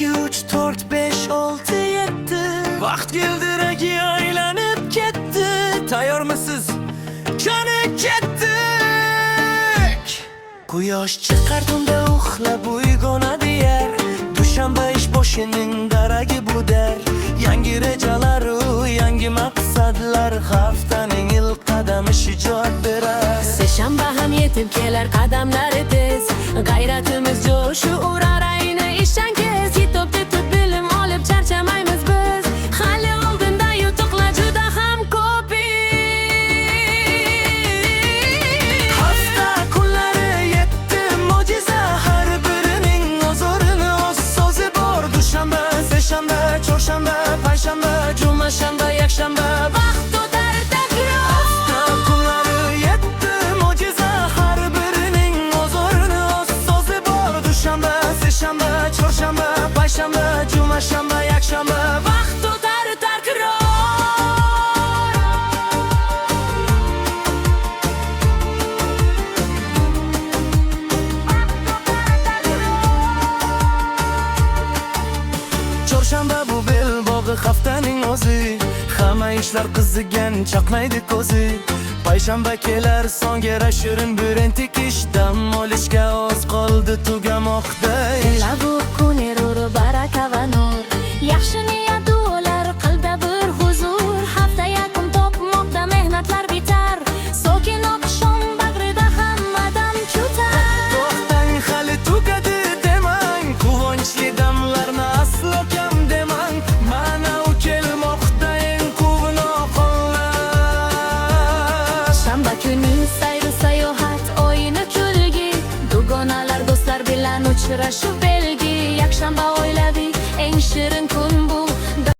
2, 3, 4, 5, 6, 7 Vaqt gildiragi aylanib ketdi. Tayyormisiz? Jo'nib ketdik. Quyosh chiqar tunda uxlab uyg'onadi yer. Dushanba ish boshining daragi bu der. Yangi rejalaru, yangi maqsadlar, haftaning ilk qadami shijoat berar. Seshanba ham yetib kelar qadamlari tez, g'ayratimiz jo'shu urar ayni ishdan kez. Kitob bilim olib charchamaymiz biz, hali oldinda yutuqlar juda ham ko'p. Hafta kunlari yetti mo'jiza, har birining o'z o'rni, o'z so'zi bor. Dushanba, seshanba, chorshanba, payshanba, juma, shanba, yakshanba, vaqt o'tar takror. Hafta kunlari yetti mo'jiza, har birining o'z o'rni, o'z so'zi bor. Dushanba, seshanba, chorshanba, payshanba, juma, shanba, yakshanba, vaqt o'tar takror. Chorshanba bu belbog'i haftaning o'zi, hamma ishlar qizigan chaqnaydi ko'zi. Payshanba kelar so'ngra shirin birin tikish, dam olishga oz qoldi tugamoqda ish. Labu kunirur baraka va nur, yaxshi niyat duolar qalbda bir huzur. Hafta yakun topmoqda mehnatlar bitar, sokin oqshom bag'rida hammadan kutar. To'xtang, hali tugadi demang, quvonchli damlarni aslo kam demang. Mana u kelmoqda eng quvnoq onlar. Shanba kuni sayru sayohat, o'yini kulgi, dugonalar do'stlar bilan uchrashuv belgi. Yakshanba oilaviy eng shirin kun